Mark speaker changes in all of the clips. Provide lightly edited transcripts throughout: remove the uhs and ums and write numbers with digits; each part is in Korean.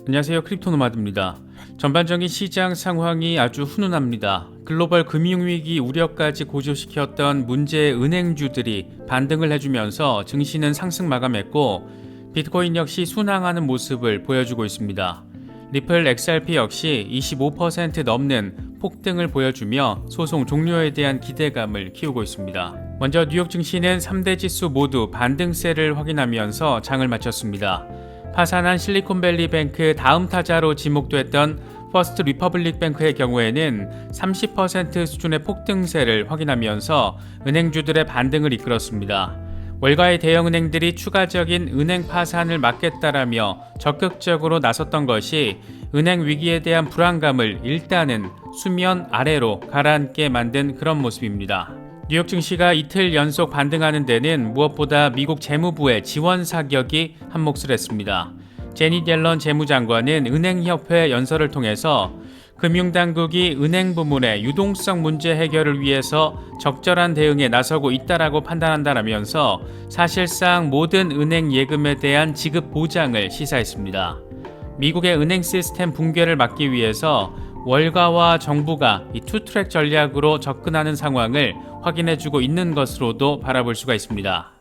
Speaker 1: 안녕하세요. 크립토노마드입니다. 전반적인 시장 상황이 아주 훈훈합니다. 글로벌 금융위기 우려까지 고조시켰던 문제의 은행주들이 반등을 해주면서 증시는 상승 마감했고 비트코인 역시 순항하는 모습을 보여주고 있습니다. 리플 XRP 역시 25% 넘는 폭등을 보여주며 소송 종료에 대한 기대감을 키우고 있습니다. 먼저 뉴욕 증시는 3대 지수 모두 반등세를 확인하면서 장을 마쳤습니다. 파산한 실리콘밸리 뱅크 다음 타자로 지목됐던 퍼스트 리퍼블릭 뱅크의 경우에는 30% 수준의 폭등세를 확인하면서 은행주들의 반등을 이끌었습니다. 월가의 대형은행들이 추가적인 은행 파산을 막겠다라며 적극적으로 나섰던 것이 은행 위기에 대한 불안감을 일단은 수면 아래로 가라앉게 만든 그런 모습입니다. 뉴욕 증시가 이틀 연속 반등하는 데는 무엇보다 미국 재무부의 지원 사격이 한몫을 했습니다. 제닛 옐런 재무장관은 은행협회 연설을 통해서 금융당국이 은행 부문의 유동성 문제 해결을 위해서 적절한 대응에 나서고 있다라고 판단한다라면서 사실상 모든 은행 예금에 대한 지급 보장을 시사했습니다. 미국의 은행 시스템 붕괴를 막기 위해서 월가와 정부가 이 투트랙 전략으로 접근하는 상황을 확인해주고 있는 것으로도 바라볼 수가 있습니다.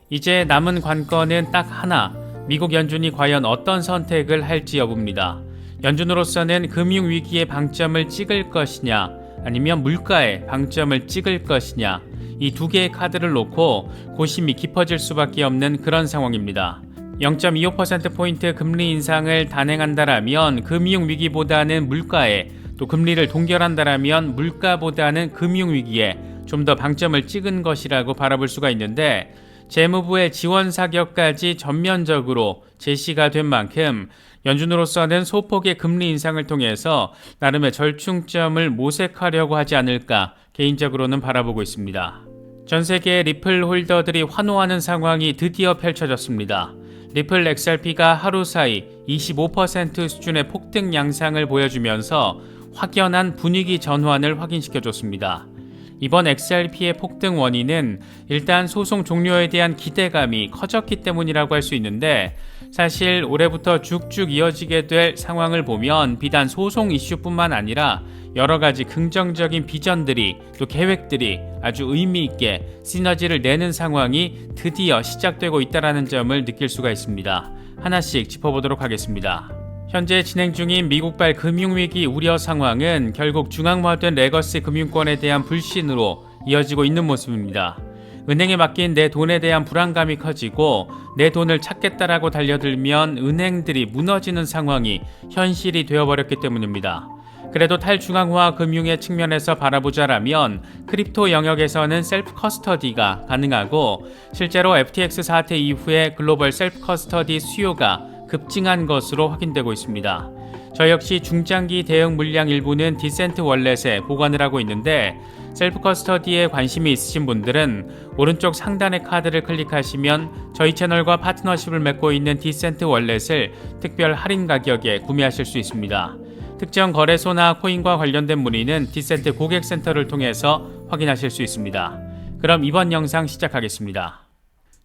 Speaker 1: 이제 남은 관건은 딱 하나, 미국 연준이 과연 어떤 선택을 할지 여부입니다. 연준으로서는 금융위기에 방점을 찍을 것이냐 아니면 물가에 방점을 찍을 것이냐, 이 두 개의 카드를 놓고 고심이 깊어질 수밖에 없는 그런 상황입니다. 0.25%포인트 금리 인상을 단행한다라면 금융위기보다는 물가에, 또 금리를 동결한다라면 물가보다는 금융위기에 좀 더 방점을 찍은 것이라고 바라볼 수가 있는데, 재무부의 지원 사격까지 전면적으로 제시가 된 만큼 연준으로서는 소폭의 금리 인상을 통해서 나름의 절충점을 모색하려고 하지 않을까 개인적으로는 바라보고 있습니다. 전 세계의 리플 홀더들이 환호하는 상황이 드디어 펼쳐졌습니다. 리플 XRP가 하루 사이 25% 수준의 폭등 양상을 보여주면서 확연한 분위기 전환을 확인시켜줬습니다. 이번 XRP의 폭등 원인은 일단 소송 종료에 대한 기대감이 커졌기 때문이라고 할 수 있는데, 사실 올해부터 쭉쭉 이어지게 될 상황을 보면 비단 소송 이슈뿐만 아니라 여러 가지 긍정적인 비전들이, 또 계획들이 아주 의미 있게 시너지를 내는 상황이 드디어 시작되고 있다는 점을 느낄 수가 있습니다. 하나씩 짚어보도록 하겠습니다. 현재 진행 중인 미국발 금융위기 우려 상황은 결국 중앙화된 레거시 금융권에 대한 불신으로 이어지고 있는 모습입니다. 은행에 맡긴 내 돈에 대한 불안감이 커지고 내 돈을 찾겠다라고 달려들면 은행들이 무너지는 상황이 현실이 되어버렸기 때문입니다. 그래도 탈중앙화 금융의 측면에서 바라보자라면 크립토 영역에서는 셀프 커스터디가 가능하고, 실제로 FTX 사태 이후에 글로벌 셀프 커스터디 수요가 급증한 것으로 확인되고 있습니다. 저 역시 중장기 대응 물량 일부는 디센트 월렛에 보관을 하고 있는데, 셀프 커스터디에 관심이 있으신 분들은 오른쪽 상단의 카드를 클릭하시면 저희 채널과 파트너십을 맺고 있는 디센트 월렛을 특별 할인 가격에 구매하실 수 있습니다. 특정 거래소나 코인과 관련된 문의는 디센트 고객센터를 통해서 확인하실 수 있습니다. 그럼 이번 영상 시작하겠습니다.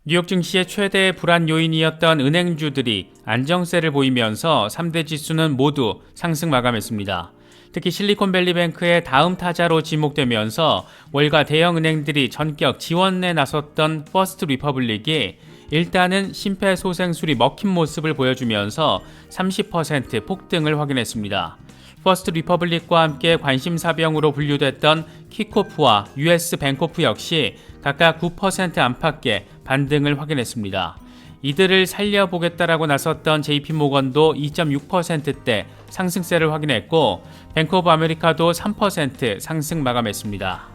Speaker 1: 뉴욕 증시의 최대 불안 요인이었던 은행주들이 안정세를 보이면서 3대 지수는 모두 상승 마감했습니다. 특히 실리콘밸리뱅크의 다음 타자로 지목되면서 월가 대형은행들이 전격 지원에 나섰던 퍼스트 리퍼블릭이 일단은 심폐소생술이 먹힌 모습을 보여주면서 30% 폭등을 확인했습니다. 퍼스트 리퍼블릭과 함께 관심사병으로 분류됐던 키코프와 US 뱅코프 역시 각각 9% 안팎의 반등을 확인했습니다. 이들을 살려보겠다라고 나섰던 JP모건도 2.6%대 상승세를 확인했고, 뱅크 오브 아메리카도 3% 상승 마감했습니다.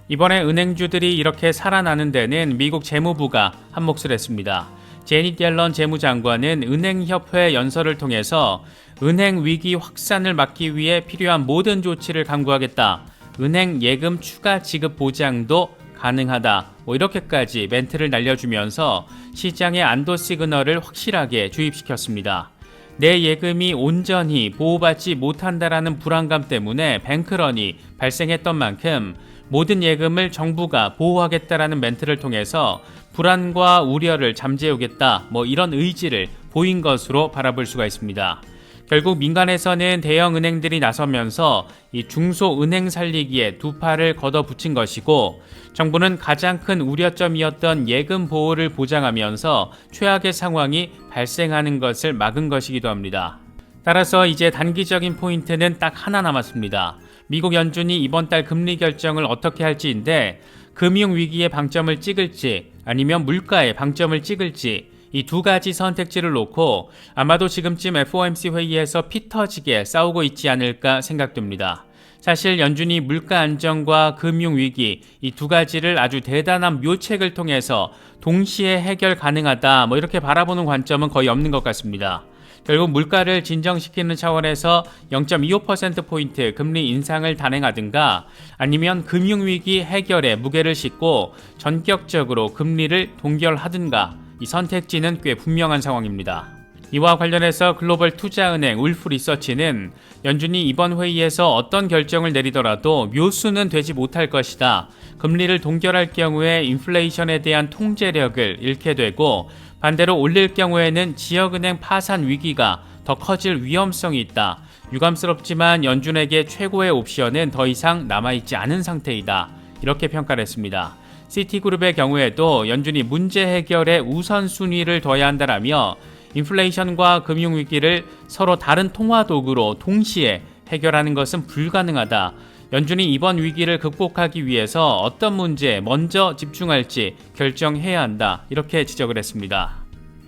Speaker 1: 이번에 은행주들이 이렇게 살아나는 데는 미국 재무부가 한몫을 했습니다. 제닛 옐런 재무장관은 은행협회 연설을 통해서 은행 위기 확산을 막기 위해 필요한 모든 조치를 강구하겠다, 은행 예금 추가 지급 보장도 가능하다, 이렇게까지 멘트를 날려주면서 시장의 안도 시그널을 확실하게 주입시켰습니다. 내 예금이 온전히 보호받지 못한다라는 불안감 때문에 뱅크런이 발생했던 만큼 모든 예금을 정부가 보호하겠다라는 멘트를 통해서 불안과 우려를 잠재우겠다, 이런 의지를 보인 것으로 바라볼 수가 있습니다. 결국 민간에서는 대형 은행들이 나서면서 이 중소은행 살리기에 두 팔을 걷어붙인 것이고, 정부는 가장 큰 우려점이었던 예금 보호를 보장하면서 최악의 상황이 발생하는 것을 막은 것이기도 합니다. 따라서 이제 단기적인 포인트는 딱 하나 남았습니다. 미국 연준이 이번 달 금리 결정을 어떻게 할지인데, 금융위기에 방점을 찍을지 아니면 물가에 방점을 찍을지, 이 두 가지 선택지를 놓고 아마도 지금쯤 FOMC 회의에서 피 터지게 싸우고 있지 않을까 생각됩니다. 사실 연준이 물가 안정과 금융위기 이 두 가지를 아주 대단한 묘책을 통해서 동시에 해결 가능하다 이렇게 바라보는 관점은 거의 없는 것 같습니다. 결국 물가를 진정시키는 차원에서 0.25%포인트 금리 인상을 단행하든가, 아니면 금융위기 해결에 무게를 싣고 전격적으로 금리를 동결하든가, 이 선택지는 꽤 분명한 상황입니다. 이와 관련해서 글로벌 투자은행 울프 리서치는 연준이 이번 회의에서 어떤 결정을 내리더라도 묘수는 되지 못할 것이다. 금리를 동결할 경우에 인플레이션에 대한 통제력을 잃게 되고, 반대로 올릴 경우에는 지역은행 파산 위기가 더 커질 위험성이 있다. 유감스럽지만 연준에게 최고의 옵션은 더 이상 남아있지 않은 상태이다. 이렇게 평가를 했습니다. 시티그룹의 경우에도 연준이 문제 해결에 우선순위를 둬야 한다라며, 인플레이션과 금융위기를 서로 다른 통화 도구로 동시에 해결하는 것은 불가능하다. 연준이 이번 위기를 극복하기 위해서 어떤 문제에 먼저 집중할지 결정해야 한다. 이렇게 지적을 했습니다.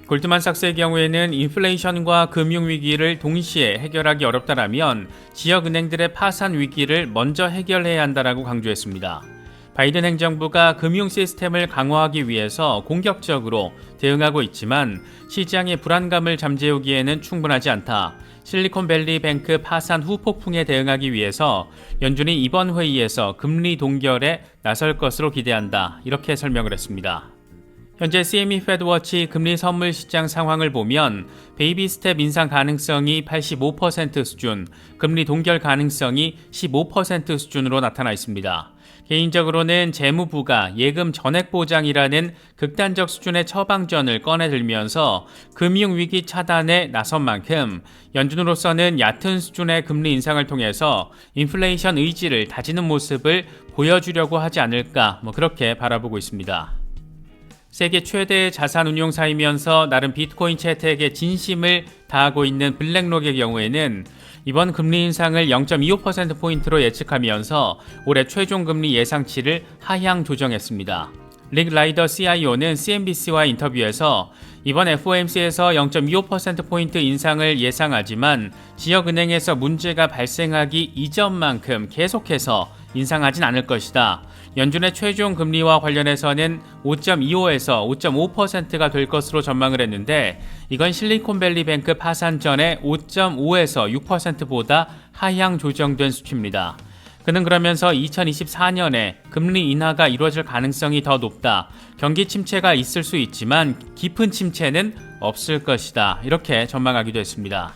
Speaker 1: 골드만삭스의 경우에는 인플레이션과 금융위기를 동시에 해결하기 어렵다라면 지역은행들의 파산 위기를 먼저 해결해야 한다라고 강조했습니다. 바이든 행정부가 금융 시스템을 강화하기 위해서 공격적으로 대응하고 있지만 시장의 불안감을 잠재우기에는 충분하지 않다. 실리콘밸리 뱅크 파산 후 폭풍에 대응하기 위해서 연준이 이번 회의에서 금리 동결에 나설 것으로 기대한다. 이렇게 설명을 했습니다. 현재 CME 페드워치 금리 선물 시장 상황을 보면 베이비 스텝 인상 가능성이 85% 수준, 금리 동결 가능성이 15% 수준으로 나타나 있습니다. 개인적으로는 재무부가 예금 전액 보장이라는 극단적 수준의 처방전을 꺼내들면서 금융위기 차단에 나선 만큼 연준으로서는 얕은 수준의 금리 인상을 통해서 인플레이션 의지를 다지는 모습을 보여주려고 하지 않을까 그렇게 바라보고 있습니다. 세계 최대의 자산 운용사이면서 나름 비트코인 채택에 진심을 다하고 있는 블랙록의 경우에는 이번 금리 인상을 0.25%포인트로 예측하면서 올해 최종 금리 예상치를 하향 조정했습니다. 릭 라이더 CIO는 CNBC와 인터뷰에서 이번 FOMC에서 0.25%포인트 인상을 예상하지만 지역은행에서 문제가 발생하기 이전만큼 계속해서 인상하진 않을 것이다. 연준의 최종 금리와 관련해서는 5.25에서 5.5%가 될 것으로 전망을 했는데, 이건 실리콘밸리 뱅크 파산 전에 5.5에서 6%보다 하향 조정된 수치입니다. 그는 그러면서 2024년에 금리 인하가 이루어질 가능성이 더 높다. 경기 침체가 있을 수 있지만 깊은 침체는 없을 것이다. 이렇게 전망하기도 했습니다.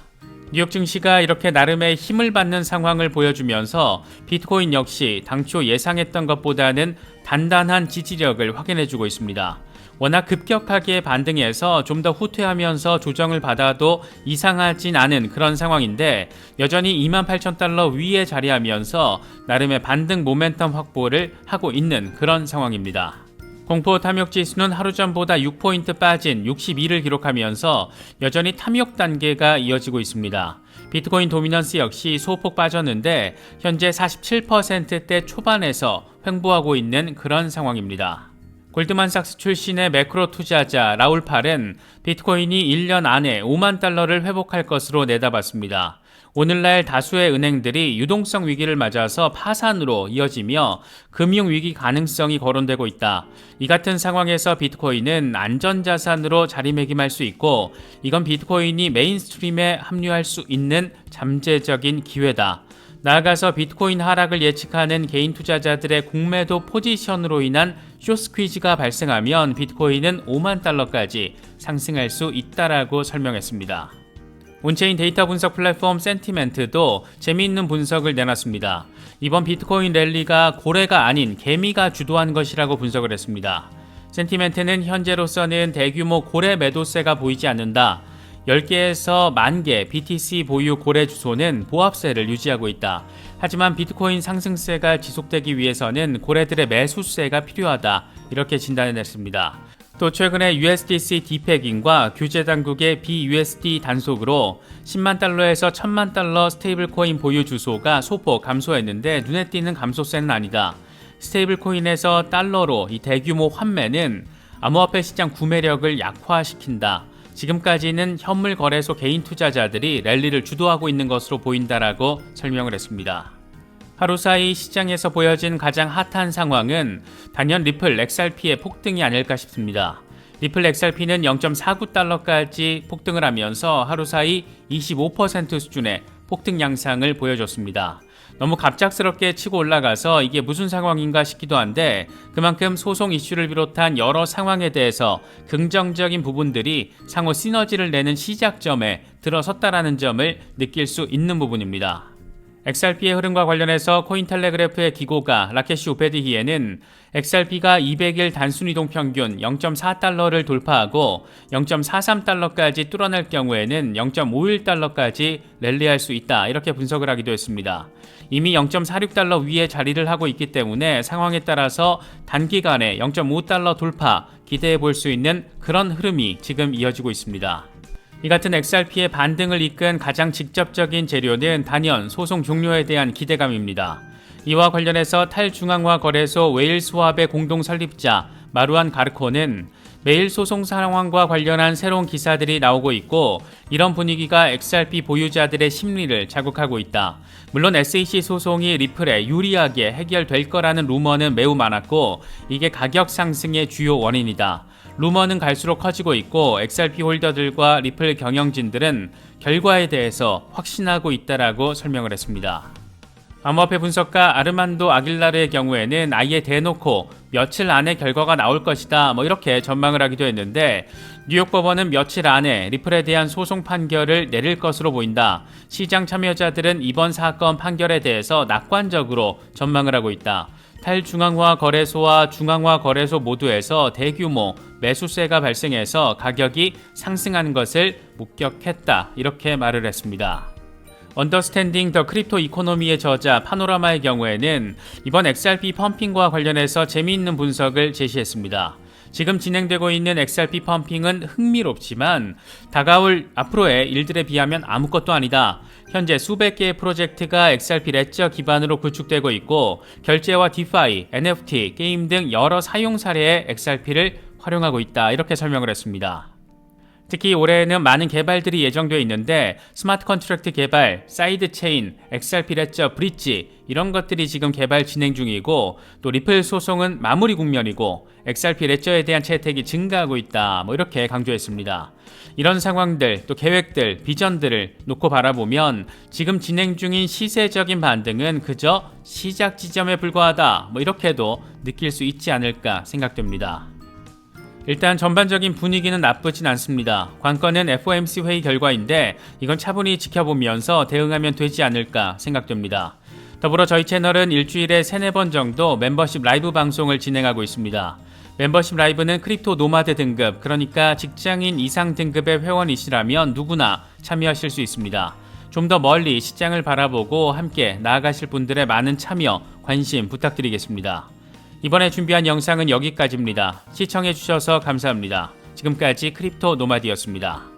Speaker 1: 뉴욕 증시가 이렇게 나름의 힘을 받는 상황을 보여주면서 비트코인 역시 당초 예상했던 것보다는 단단한 지지력을 확인해주고 있습니다. 워낙 급격하게 반등해서 좀 더 후퇴하면서 조정을 받아도 이상하진 않은 그런 상황인데, 여전히 28,000달러 위에 자리하면서 나름의 반등 모멘텀 확보를 하고 있는 그런 상황입니다. 공포 탐욕 지수는 하루 전보다 6포인트 빠진 62를 기록하면서 여전히 탐욕 단계가 이어지고 있습니다. 비트코인 도미넌스 역시 소폭 빠졌는데 현재 47%대 초반에서 횡보하고 있는 그런 상황입니다. 골드만삭스 출신의 매크로 투자자 라울 팔은 비트코인이 1년 안에 5만 달러를 회복할 것으로 내다봤습니다. 오늘날 다수의 은행들이 유동성 위기를 맞아서 파산으로 이어지며 금융위기 가능성이 거론되고 있다. 이 같은 상황에서 비트코인은 안전자산으로 자리매김할 수 있고, 이건 비트코인이 메인스트림에 합류할 수 있는 잠재적인 기회다. 나아가서 비트코인 하락을 예측하는 개인 투자자들의 공매도 포지션으로 인한 숏스퀴즈가 발생하면 비트코인은 5만 달러까지 상승할 수 있다라고 설명했습니다. 온체인 데이터 분석 플랫폼 센티멘트도 재미있는 분석을 내놨습니다. 이번 비트코인 랠리가 고래가 아닌 개미가 주도한 것이라고 분석을 했습니다. 센티멘트는 현재로서는 대규모 고래 매도세가 보이지 않는다. 10개에서 10,000개 BTC 보유 거래 주소는 보합세를 유지하고 있다. 하지만 비트코인 상승세가 지속되기 위해서는 거래들의 매수세가 필요하다. 이렇게 진단해냈습니다. 또 최근에 USDC 디패깅과 규제 당국의 BUSD 단속으로 10만 달러에서 1000만 달러 스테이블 코인 보유 주소가 소폭 감소했는데 눈에 띄는 감소세는 아니다. 스테이블 코인에서 달러로 이 대규모 환매는 암호화폐 시장 구매력을 약화시킨다. 지금까지는 현물 거래소 개인 투자자들이 랠리를 주도하고 있는 것으로 보인다라고 설명을 했습니다. 하루 사이 시장에서 보여진 가장 핫한 상황은 단연 리플 XRP의 폭등이 아닐까 싶습니다. 리플 XRP는 0.49달러까지 폭등을 하면서 하루 사이 25% 수준의 폭등 양상을 보여줬습니다. 너무 갑작스럽게 치고 올라가서 이게 무슨 상황인가 싶기도 한데 그만큼 소송 이슈를 비롯한 여러 상황에 대해서 긍정적인 부분들이 상호 시너지를 내는 시작점에 들어섰다라는 점을 느낄 수 있는 부분입니다. XRP의 흐름과 관련해서 코인텔레그래프의 기고가 라케시 우페디히에는 XRP가 200일 단순이동 평균 0.4달러를 돌파하고 0.43달러까지 뚫어낼 경우에는 0.51달러까지 랠리할 수 있다. 이렇게 분석을 하기도 했습니다. 이미 0.46달러 위에 자리를 하고 있기 때문에 상황에 따라서 단기간에 0.5달러 돌파 기대해 볼 수 있는 그런 흐름이 지금 이어지고 있습니다. 이 같은 XRP의 반등을 이끈 가장 직접적인 재료는 단연 소송 종료에 대한 기대감입니다. 이와 관련해서 탈중앙화 거래소 웨일스왑의 공동 설립자 마루안 가르코는 매일 소송 상황과 관련한 새로운 기사들이 나오고 있고 이런 분위기가 XRP 보유자들의 심리를 자극하고 있다. 물론 SEC 소송이 리플에 유리하게 해결될 거라는 루머는 매우 많았고 이게 가격 상승의 주요 원인이다. 루머는 갈수록 커지고 있고 XRP 홀더들과 리플 경영진들은 결과에 대해서 확신하고 있다라고 설명을 했습니다. 암호화폐 분석가 아르만도 아길라르의 경우에는 아예 대놓고 며칠 안에 결과가 나올 것이다 이렇게 전망을 하기도 했는데 뉴욕 법원은 며칠 안에 리플에 대한 소송 판결을 내릴 것으로 보인다. 시장 참여자들은 이번 사건 판결에 대해서 낙관적으로 전망을 하고 있다. 탈중앙화 거래소와 중앙화 거래소 모두에서 대규모 매수세가 발생해서 가격이 상승하는 것을 목격했다. 이렇게 말을 했습니다. 언더스탠딩 더 크립토 이코노미의 저자 파노라마의 경우에는 이번 XRP 펌핑과 관련해서 재미있는 분석을 제시했습니다. 지금 진행되고 있는 XRP 펌핑은 흥미롭지만 다가올 앞으로의 일들에 비하면 아무것도 아니다. 현재 수백 개의 프로젝트가 XRP 레저 기반으로 구축되고 있고 결제와 디파이, NFT, 게임 등 여러 사용 사례에 XRP를 활용하고 있다. 이렇게 설명을 했습니다. 특히 올해에는 많은 개발들이 예정되어 있는데 스마트 컨트랙트 개발, 사이드 체인, XRP 레저 브릿지 이런 것들이 지금 개발 진행 중이고 또 리플 소송은 마무리 국면이고 XRP 레저에 대한 채택이 증가하고 있다. 이렇게 강조했습니다. 이런 상황들, 또 계획들, 비전들을 놓고 바라보면 지금 진행 중인 시세적인 반등은 그저 시작 지점에 불과하다. 이렇게도 느낄 수 있지 않을까 생각됩니다. 일단 전반적인 분위기는 나쁘진 않습니다. 관건은 FOMC 회의 결과인데 이건 차분히 지켜보면서 대응하면 되지 않을까 생각됩니다. 더불어 저희 채널은 일주일에 3-4번 정도 멤버십 라이브 방송을 진행하고 있습니다. 멤버십 라이브는 크립토 노마드 등급, 그러니까 직장인 이상 등급의 회원이시라면 누구나 참여하실 수 있습니다. 좀 더 멀리 시장을 바라보고 함께 나아가실 분들의 많은 참여, 관심 부탁드리겠습니다. 이번에 준비한 영상은 여기까지입니다. 시청해주셔서 감사합니다. 지금까지 크립토 노마드였습니다.